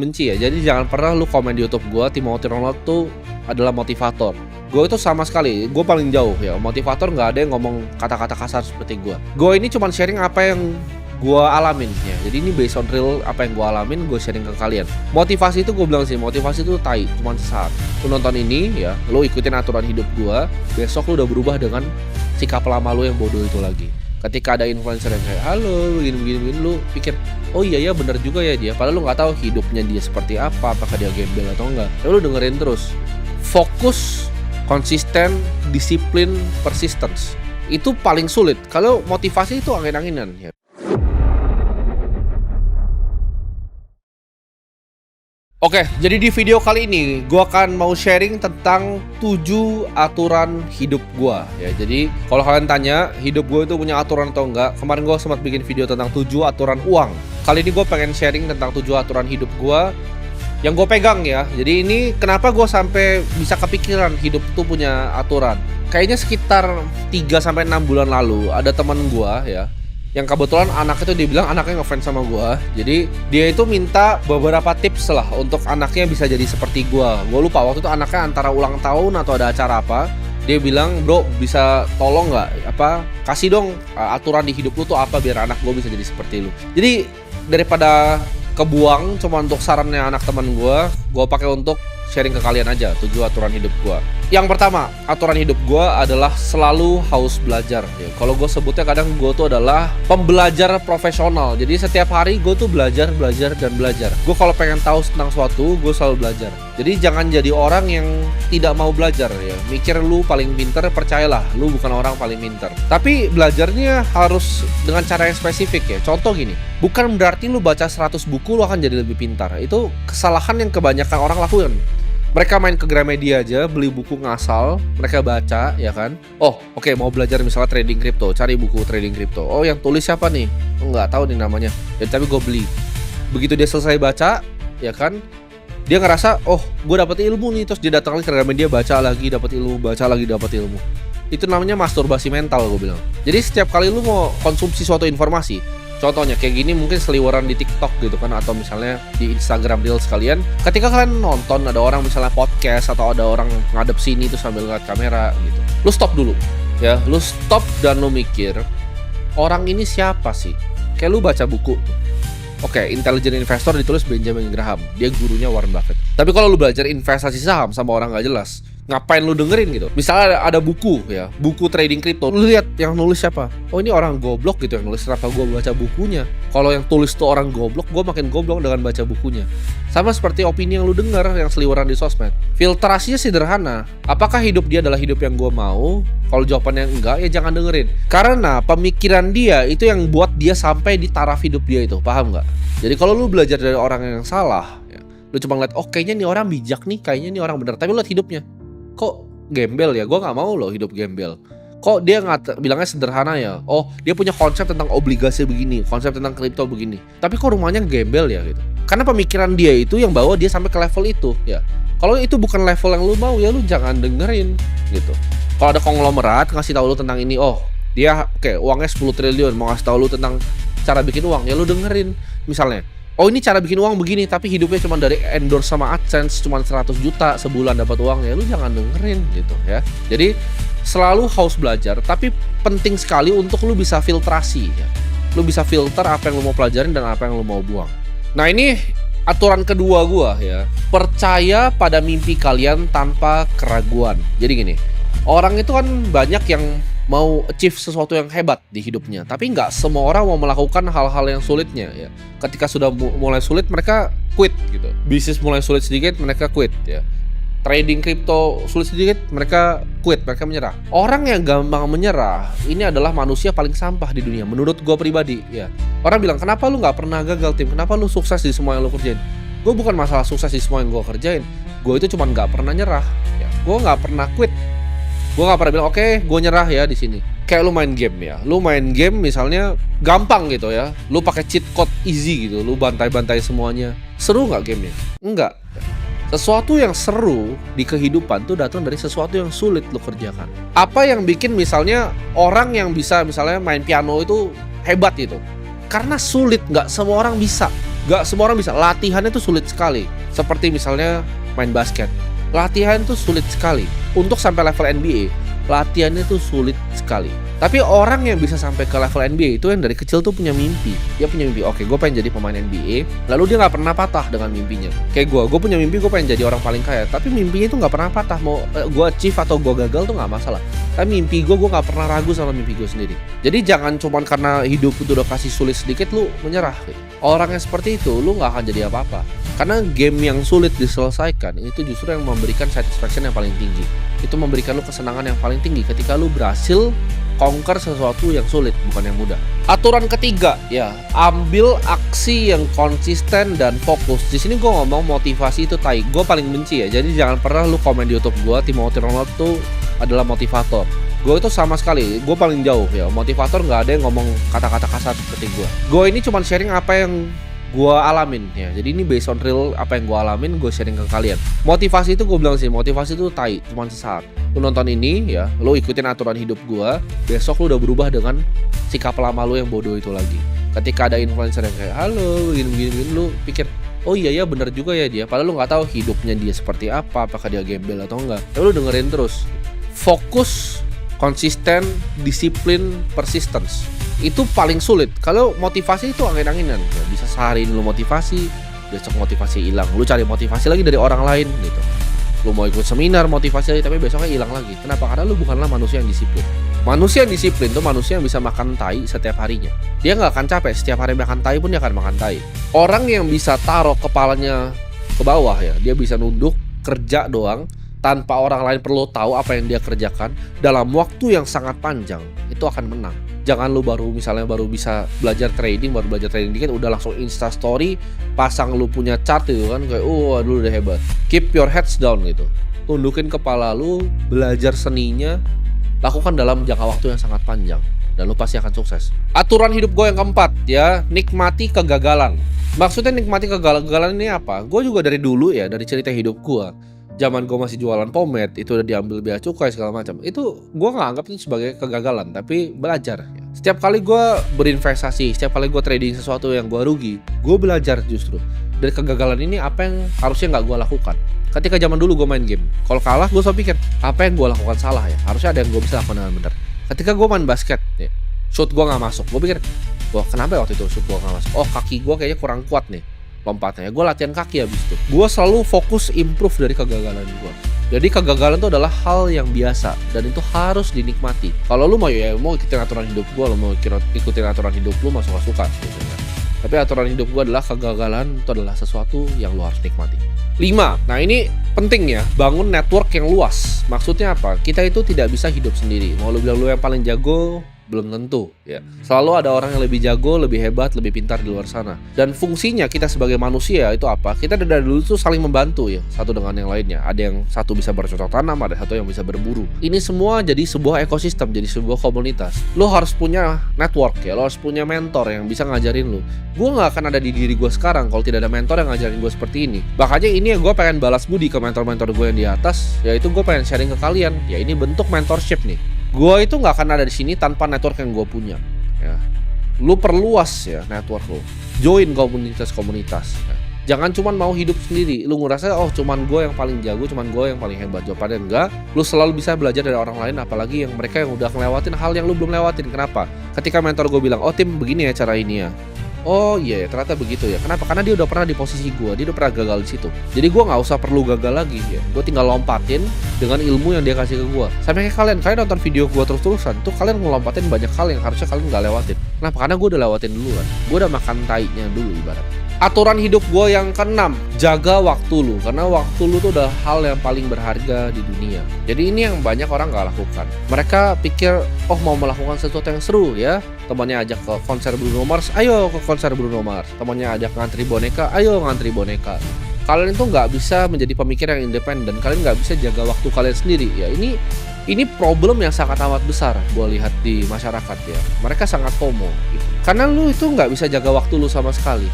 benci ya. Jadi jangan pernah lu komen di YouTube gua, Timothy Ronald tuh adalah motivator. Gue itu sama sekali, gue paling jauh ya. Motivator nggak ada yang ngomong kata-kata kasar seperti gue. Gue ini cuma sharing apa yang gue alamin ya. Jadi ini based on real apa yang gue alamin, gue sharing ke kalian. Motivasi itu gue bilang sih, motivasi itu tai, cuma sesaat. Lu nonton ini ya, lu ikutin aturan hidup gue, besok lu udah berubah dengan sikap lama lu yang bodoh itu lagi. Ketika ada influencer yang kayak halo begini, lu pikir oh iya ya bener juga ya dia. Padahal lu nggak tahu hidupnya dia seperti apa, apakah dia gembel atau enggak. Ya lu dengerin terus. Fokus, konsisten, disiplin, persistence. Itu paling sulit. Kalau motivasi itu angin-anginan ya. Oke, jadi di video kali ini gue akan mau sharing tentang 7 aturan hidup gue ya. Jadi kalau kalian tanya hidup gue itu punya aturan atau enggak, kemarin gue sempat bikin video tentang 7 aturan uang. Kali ini gue pengen sharing tentang 7 aturan hidup gue yang gue pegang ya. Jadi ini kenapa gue sampai bisa kepikiran hidup itu punya aturan. Kayaknya sekitar 3-6 bulan lalu ada teman gue ya, yang kebetulan anaknya tuh dibilang anaknya ngefans sama gue. Jadi dia itu minta beberapa tips lah untuk anaknya bisa jadi seperti gue. Gue lupa waktu itu anaknya antara ulang tahun atau ada acara apa. Dia bilang, bro bisa tolong nggak kasih dong aturan di hidup lu tuh apa biar anak gue bisa jadi seperti lu. Jadi daripada kebuang cuma untuk sarannya anak teman gue pakai untuk sharing ke kalian aja 7 aturan hidup gue. Yang pertama, aturan hidup gue adalah selalu haus belajar ya. Kalau gue sebutnya kadang gue tuh adalah pembelajar profesional. Jadi setiap hari gue tuh belajar. Gue kalau pengen tahu tentang suatu, gue selalu belajar. Jadi jangan jadi orang yang tidak mau belajar ya. Mikir lu paling pinter, percayalah lu bukan orang paling pinter. Tapi belajarnya harus dengan cara yang spesifik ya. Contoh gini, bukan berarti lu baca 100 buku lu akan jadi lebih pintar. Itu kesalahan yang kebanyakan orang lakukan. Mereka main ke Gramedia aja, beli buku ngasal, mereka baca, ya kan? Oh, oke, mau belajar misalnya trading crypto, cari buku trading crypto. Oh, yang tulis siapa nih? Nggak tahu nih namanya. Ya, tapi gue beli. Begitu dia selesai baca, ya kan? Dia ngerasa, oh, gue dapet ilmu nih. Terus dia datang lagi ke Gramedia, baca lagi, dapat ilmu. Itu namanya masturbasi mental, gue bilang. Jadi setiap kali lu mau konsumsi suatu informasi, contohnya kayak gini mungkin seliweran di TikTok gitu kan, atau misalnya di Instagram Reels kalian. Ketika kalian nonton ada orang misalnya podcast atau ada orang ngadep sini tuh sambil ngeliat kamera gitu, lu stop dulu ya, lu stop dan lu mikir orang ini siapa sih? Kayak lu baca buku. Oke, Intelligent Investor ditulis Benjamin Graham, dia gurunya Warren Buffett. Tapi kalau lu belajar investasi saham sama orang nggak jelas, ngapain lu dengerin gitu? Misalnya ada buku ya, buku trading crypto, lu lihat yang nulis siapa? Oh, ini orang goblok gitu yang nulis, kenapa gue baca bukunya? Kalau yang tulis tuh orang goblok, gue makin goblok dengan baca bukunya. Sama seperti opini yang lu dengar yang seliweran di sosmed. Filtrasinya sederhana. Apakah hidup dia adalah hidup yang gue mau? Kalau jawabannya enggak, ya jangan dengerin. Karena pemikiran dia itu yang buat dia sampai di taraf hidup dia itu, paham nggak? Jadi kalau lu belajar dari orang yang salah, ya, lu cuma ngeliat, oh kayaknya nih orang bijak nih, kayaknya nih orang bener. Tapi lu lihat hidupnya, kok gembel ya? Gue nggak mau loh hidup gembel. Kok dia nggak bilangnya sederhana ya? Oh, dia punya konsep tentang obligasi begini, konsep tentang kripto begini. Tapi kok rumahnya gembel ya gitu? Karena pemikiran dia itu yang bawa dia sampai ke level itu ya. Kalau itu bukan level yang lu mau ya lu jangan dengerin gitu. Kalau ada konglomerat ngasih tahu lu tentang ini, oh dia oke, uangnya 10 triliun, mau ngasih tahu lu tentang cara bikin uang, ya lu dengerin. Misalnya, oh ini cara bikin uang begini, tapi hidupnya cuma dari endorse sama AdSense, cuma 100 juta sebulan dapat uang, ya lu jangan dengerin gitu ya. Jadi selalu haus belajar, tapi penting sekali untuk lu bisa filtrasi ya. Lu bisa filter apa yang lu mau pelajarin dan apa yang lu mau buang. Nah ini aturan kedua gua ya. Percaya pada mimpi kalian tanpa keraguan. Jadi gini, orang itu kan banyak yang mau achieve sesuatu yang hebat di hidupnya, tapi nggak semua orang mau melakukan hal-hal yang sulitnya ya. Ketika sudah mulai sulit mereka quit gitu. Bisnis mulai sulit sedikit mereka quit ya. Trading crypto sulit sedikit mereka quit, mereka menyerah. Orang yang gampang menyerah ini adalah manusia paling sampah di dunia menurut gue pribadi ya. Orang bilang kenapa lu nggak pernah gagal Tim, kenapa lu sukses di semua yang lu kerjain? Gue bukan masalah sukses di semua yang gue kerjain, gue itu cuma nggak pernah nyerah ya. Gue nggak pernah quit. Gue gak pernah bilang oke, gue nyerah ya di sini. Kayak lu main game ya, lu main game misalnya gampang gitu ya, lu pakai cheat code easy gitu, lu bantai-bantai semuanya. Seru nggak gamenya? Enggak. Sesuatu yang seru di kehidupan tuh datang dari sesuatu yang sulit lu kerjakan. Apa yang bikin misalnya orang yang bisa misalnya main piano itu hebat gitu? Karena sulit, nggak semua orang bisa. Gak semua orang bisa. Latihannya tuh sulit sekali. Seperti misalnya main basket. Latihan tuh sulit sekali. Untuk sampai level NBA, latihannya tuh sulit sekali. Tapi orang yang bisa sampai ke level NBA itu yang dari kecil tuh punya mimpi. Dia punya mimpi, oke, gue pengen jadi pemain NBA. Lalu dia gak pernah patah dengan mimpinya. Kayak gue punya mimpi, gue pengen jadi orang paling kaya. Tapi mimpinya itu gak pernah patah. Mau gue achieve atau gue gagal tuh gak masalah. Tapi mimpi gue gak pernah ragu sama mimpi gue sendiri. Jadi jangan cuman karena hidup itu udah kasih sulit sedikit lu menyerah. Orang yang seperti itu lu gak akan jadi apa-apa. Karena game yang sulit diselesaikan itu justru yang memberikan satisfaction yang paling tinggi. Itu memberikan lu kesenangan yang paling tinggi ketika lu berhasil conquer sesuatu yang sulit, bukan yang mudah. Aturan ketiga, ya, ambil aksi yang konsisten dan fokus. Di sini gue ngomong motivasi itu tai. Gue paling benci ya. Jadi jangan pernah lu komen di YouTube gue, Timothy Ronald tuh adalah motivator. Gue itu sama sekali, gue paling jauh ya. Motivator nggak ada yang ngomong kata-kata kasar seperti gue. Gue ini cuma sharing apa yang gue alamin ya. Jadi ini based on real apa yang gue alamin, gue sharing ke kalian. Motivasi itu gue bilang sih, motivasi itu tai, cuma sesaat. Lu nonton ini ya, lu ikutin aturan hidup gue, besok lu udah berubah dengan sikap lama lu yang bodoh itu lagi. Ketika ada influencer yang kayak halo begini, lu pikir oh iya ya bener juga ya dia. Padahal lu nggak tahu hidupnya dia seperti apa, apakah dia gembel atau enggak. Lalu lu dengerin terus. Fokus, konsisten, disiplin, persistence. Itu paling sulit. Kalau motivasi itu angin-anginan, ya, bisa sehari ini lu motivasi, besok motivasi hilang. Lu cari motivasi lagi dari orang lain gitu. Lu mau ikut seminar motivasi lagi, tapi besoknya hilang lagi. Kenapa? Karena lu bukanlah manusia yang disiplin. Manusia yang disiplin tuh manusia yang bisa makan tai setiap harinya. Dia nggak akan capek. Setiap hari makan tai pun dia akan makan tai. Orang yang bisa taruh kepalanya ke bawah ya, dia bisa nunduk kerja doang tanpa orang lain perlu tahu apa yang dia kerjakan dalam waktu yang sangat panjang, itu akan menang. Jangan lu baru bisa belajar trading dikit udah langsung Insta story pasang lu punya chart itu kan kayak lu udah hebat. Keep your heads down gitu. Tundukin kepala lu, belajar seninya, lakukan dalam jangka waktu yang sangat panjang dan lu pasti akan sukses. Aturan hidup gue yang keempat ya, nikmati kegagalan. Maksudnya nikmati kegagalan ini apa? Gue juga dari dulu ya, dari cerita hidup gue, zaman gue masih jualan pomade, itu udah diambil bea cukai segala macam. Itu gue nggak anggap itu sebagai kegagalan, tapi belajar. Setiap kali gue berinvestasi, setiap kali gue trading sesuatu yang gue rugi, gue belajar justru dari kegagalan ini apa yang harusnya nggak gue lakukan. Ketika zaman dulu gue main game, kalau kalah gue selalu pikir apa yang gue lakukan salah ya. Harusnya ada yang gue bisa lakukan dengan benar. Ketika gue main basket, ya, shoot gue nggak masuk, gue pikir, wah kenapa ya waktu itu shoot gue nggak masuk? Oh kaki gue kayaknya kurang kuat nih lompatnya. Gue latihan kaki habis itu. Gue selalu fokus improve dari kegagalan gue. Jadi kegagalan itu adalah hal yang biasa dan itu harus dinikmati. Kalau lu mau ikutin aturan hidup gue, lu mau ikutin aturan hidup lu, mau suka-suka gitu ya. Tapi aturan hidup gue adalah kegagalan itu adalah sesuatu yang lu harus nikmati. 5. Nah ini penting ya, bangun network yang luas. Maksudnya apa? Kita itu tidak bisa hidup sendiri. Mau lu bilang lu yang paling jago, belum tentu ya. Selalu ada orang yang lebih jago, lebih hebat, lebih pintar di luar sana. Dan fungsinya kita sebagai manusia itu apa? Kita dari dulu tuh saling membantu ya, satu dengan yang lainnya. Ada yang satu bisa bercocok tanam, ada satu yang bisa berburu. Ini semua jadi sebuah ekosistem, jadi sebuah komunitas. Lo harus punya network ya, lo harus punya mentor yang bisa ngajarin lo. Gue nggak akan ada di diri gue sekarang kalau tidak ada mentor yang ngajarin gue seperti ini. Makanya ini yang gue pengen balas budi ke mentor-mentor gue yang di atas, yaitu gue pengen sharing ke kalian. Ya ini bentuk mentorship nih. Gue itu nggak akan ada di sini tanpa network yang gue punya. Ya, lu perluas ya network lu. Join komunitas-komunitas. Ya. Jangan cuman mau hidup sendiri. Lu ngerasa cuman gue yang paling jago, cuman gue yang paling hebat. Jawabannya enggak. Lu selalu bisa belajar dari orang lain, apalagi yang mereka yang udah ngelewatin hal yang lu belum lewatin. Kenapa? Ketika mentor gue bilang, Tim begini ya cara ini ya. Oh iya, ternyata begitu ya. Kenapa? Karena dia udah pernah di posisi gue, dia udah pernah gagal di situ. Jadi gue nggak usah perlu gagal lagi ya. Gue tinggal lompatin dengan ilmu yang dia kasih ke gue. Sampai kayak kalian nonton video gue terus-terusan, tuh kalian ngelompatin banyak hal yang harusnya kalian nggak lewatin. Kenapa? Karena gue udah lewatin duluan. Gue udah makan tainya dulu ibarat. Aturan hidup gue yang keenam, jaga waktu lu. Karena waktu lu tuh udah hal yang paling berharga di dunia. Jadi ini yang banyak orang gak lakukan. Mereka pikir, mau melakukan sesuatu yang seru ya. Temannya ajak ke konser Bruno Mars, ayo ke konser Bruno Mars. Temannya ajak ngantri boneka, ayo ngantri boneka. Kalian itu gak bisa menjadi pemikir yang independen. Kalian gak bisa jaga waktu kalian sendiri ya. Ini problem yang sangat amat besar gue lihat di masyarakat ya. Mereka sangat FOMO gitu. Karena lu itu gak bisa jaga waktu lu sama sekali.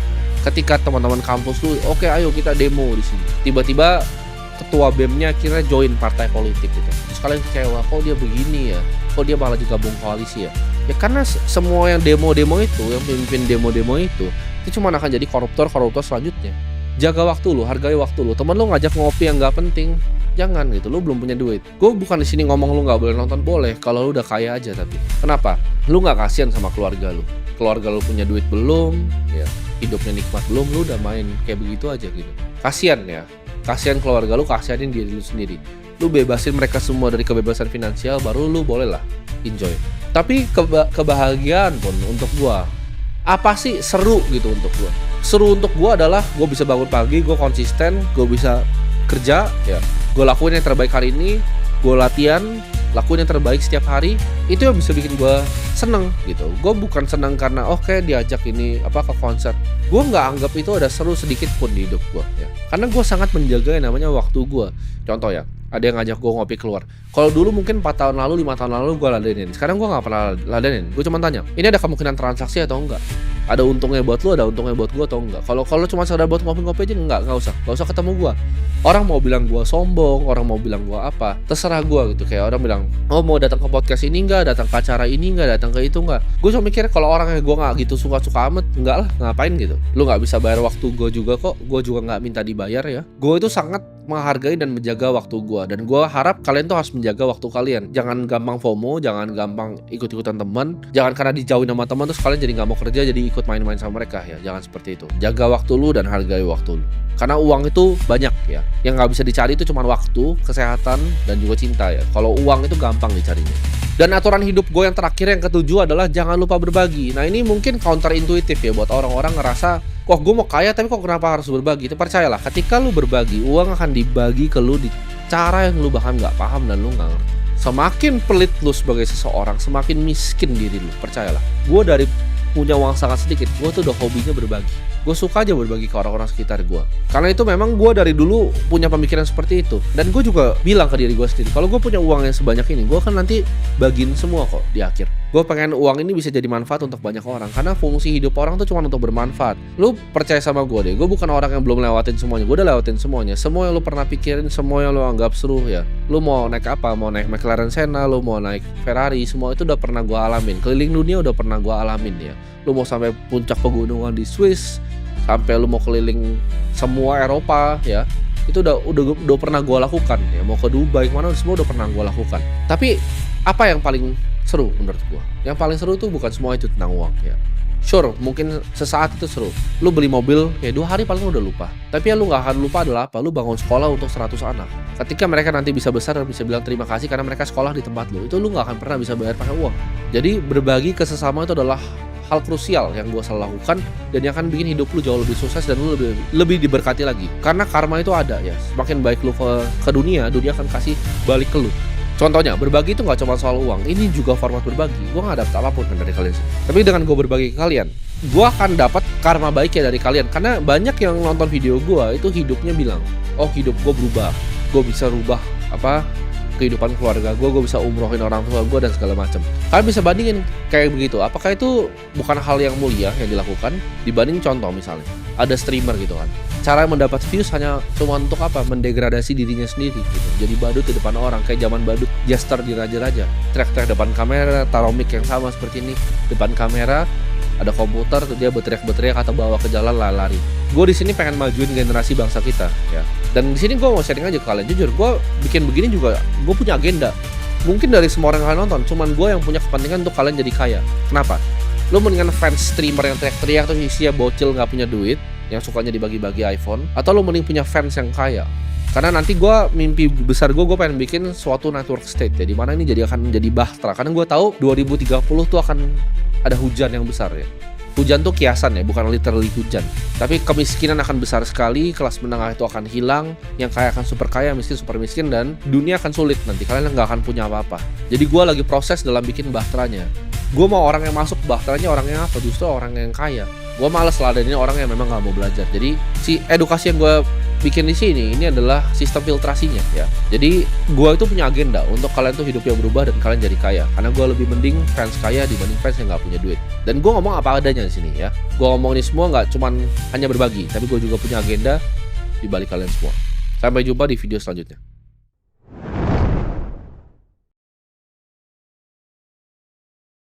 Ketika teman-teman kampus lu, oke ayo kita demo di sini. Tiba-tiba ketua BEM-nya akhirnya join partai politik gitu. Terus kalian kecewa, kok dia begini ya? Kok dia malah digabung koalisi ya? Ya karena semua yang demo-demo itu, yang pemimpin demo-demo itu itu cuma akan jadi koruptor selanjutnya. Jaga waktu lu, hargai waktu lu. Temen lu ngajak ngopi yang nggak penting, jangan gitu. Lu belum punya duit. Gue bukan di sini ngomong lu nggak boleh nonton, boleh. Kalau lu udah kaya aja, tapi kenapa? Lu nggak kasihan sama keluarga lu. Keluarga lu punya duit belum, ya hidupnya nikmat belum, lu udah main kayak begitu aja gitu. Kasian ya. Kasihan keluarga lu, kasihanin diri lu sendiri. Lu bebasin mereka semua dari kebebasan finansial, baru lu boleh lah enjoy. Tapi kebahagiaan pun untuk gua, apa sih seru gitu untuk gua? Seru untuk gua adalah gua bisa bangun pagi, gua konsisten, gua bisa kerja, ya. Gua lakuin yang terbaik hari ini, gua latihan, lakuin yang terbaik setiap hari. Itu yang bisa bikin gua seneng gitu. Gua bukan seneng karena oke, diajak ini ke konser. Gua nggak anggap itu ada seru sedikit pun di hidup gua, ya. Karena gua sangat menjaga yang namanya waktu gua. Contoh ya, ada yang ngajak gue ngopi keluar. Kalau dulu mungkin 4 tahun lalu, 5 tahun lalu gue ladenin. Sekarang gue gak pernah ladenin. Gue cuma tanya, ini ada kemungkinan transaksi atau enggak? Ada untungnya buat lu, ada untungnya buat gue atau enggak? Kalau cuma sekedar buat ngopi-ngopi aja, enggak usah ketemu gue. Orang mau bilang gue sombong, orang mau bilang gue apa, terserah gue gitu. Kayak orang bilang, oh mau datang ke podcast ini enggak, datang ke acara ini enggak, datang ke itu enggak. Gue cuma mikir kalau orangnya gue gak gitu suka-suka amat, enggak lah, ngapain gitu. Lu gak bisa bayar waktu gue juga kok, gue juga gak minta dibayar ya. Gue itu sangat menghargai dan menjaga waktu gue, dan gue harap kalian tuh harus menjaga waktu kalian. Jangan gampang FOMO, jangan gampang ikut-ikutan teman, jangan karena dijauhin sama teman terus kalian jadi nggak mau kerja, jadi ikut main-main sama mereka ya. Jangan seperti itu. Jaga waktu lu dan hargai waktu lu. Karena uang itu banyak ya. Yang nggak bisa dicari itu cuma waktu, kesehatan, dan juga cinta ya. Kalau uang itu gampang dicarinya. Dan aturan hidup gue yang terakhir, yang ketujuh adalah jangan lupa berbagi. Nah ini mungkin counter intuitif ya buat orang-orang ngerasa, wah gue mau kaya tapi kok kenapa harus berbagi? Itu percayalah, ketika lu berbagi, uang akan dibagi ke lu di cara yang lu bahkan gak paham dan lu gak ngerti. Semakin pelit lu sebagai seseorang, semakin miskin diri lu, percayalah. Gue dari punya uang sangat sedikit, gue tuh udah hobinya berbagi. Gue suka aja berbagi ke orang-orang sekitar gue. Karena itu memang gue dari dulu punya pemikiran seperti itu. Dan gue juga bilang ke diri gue sendiri, kalau gue punya uang yang sebanyak ini, gue akan nanti bagiin semua kok di akhir. Gue pengen uang ini bisa jadi manfaat untuk banyak orang. Karena fungsi hidup orang tuh cuma untuk bermanfaat. Lu percaya sama gue deh, gue bukan orang yang belum lewatin semuanya. Gue udah lewatin semuanya. Semua yang lu pernah pikirin, semua yang lu anggap seru ya. Lu mau naik apa? Mau naik McLaren Senna, lu mau naik Ferrari, semua itu udah pernah gue alamin. Keliling dunia udah pernah gue alamin ya. Lu mau sampai puncak pegunungan di Swiss, sampai lu mau keliling semua Eropa ya, itu udah pernah gue lakukan ya. Mau ke Dubai kemana, semua udah pernah gue lakukan. Tapi apa yang paling seru menurut gue? Yang paling seru tuh bukan semua itu tentang uang ya. Sure, mungkin sesaat itu seru. Lu beli mobil, ya 2 hari paling udah lupa. Tapi yang lu gak akan lupa adalah apa? Lu bangun sekolah untuk 100 anak. Ketika mereka nanti bisa besar dan bisa bilang terima kasih karena mereka sekolah di tempat lu, itu lu gak akan pernah bisa bayar pakai uang. Jadi berbagi ke sesama itu adalah hal krusial yang gue selalu lakukan, dan yang akan bikin hidup lu jauh lebih sukses dan lu lebih diberkati lagi. Karena karma itu ada ya. Semakin baik lu ke dunia akan kasih balik ke lu. Contohnya, berbagi itu gak cuma soal uang. Ini juga format berbagi. Gue gak dapat apapun dari kalian sih. Tapi dengan gue berbagi ke kalian, gue akan dapat karma baik ya dari kalian. Karena banyak yang nonton video gue itu hidupnya bilang, oh hidup gue berubah, gue bisa rubah kehidupan keluarga gue bisa umrohin orang tua gue dan segala macam. Kalian bisa bandingin kayak begitu. Apakah itu bukan hal yang mulia yang dilakukan dibanding contoh misalnya ada streamer gitu kan, cara mendapat views hanya cuma untuk mendegradasi dirinya sendiri gitu. Jadi badut di depan orang, kayak zaman badut jester di Raja-Raja, teriak-teriak depan kamera, taruh mic yang sama seperti ini depan kamera, ada komputer, dia berteriak-berteriak atau bawa ke jalan lari. Gue di sini pengen majuin generasi bangsa kita ya. Dan di sini gue mau sharing aja ke kalian, jujur gue bikin begini juga gue punya agenda. Mungkin dari semua orang yang kalian nonton, cuman gue yang punya kepentingan untuk kalian jadi kaya. Kenapa? Lu mendingan fans streamer yang teriak-teriak terus isinya bocil gak punya duit, yang sukanya dibagi-bagi iPhone, atau lu mending punya fans yang kaya? Karena nanti mimpi besar gue pengen bikin suatu network state ya, dimana ini akan menjadi bahtera. Karena gue tahu 2030 tuh akan ada hujan yang besar ya. Hujan tuh kiasan ya, bukan literally hujan. Tapi kemiskinan akan besar sekali, kelas menengah itu akan hilang, yang kaya akan super kaya, miskin super miskin, dan dunia akan sulit nanti. Kalian nggak akan punya apa-apa. Jadi gue lagi proses dalam bikin bahteranya. Gue mau orang yang masuk bahteranya orang yang apa? Justru orang yang kaya. Gue males ladenin orang yang memang nggak mau belajar. Jadi si edukasi yang gue bikin di sini ini adalah sistem filtrasinya ya. Jadi gue itu punya agenda untuk kalian tuh hidupnya berubah dan kalian jadi kaya. Karena gue lebih mending fans kaya dibanding fans yang nggak punya duit. Dan gue ngomong apa adanya di sini ya. Gue ngomong ini semua nggak cuman hanya berbagi, tapi gue juga punya agenda di balik kalian semua. Sampai jumpa di video selanjutnya.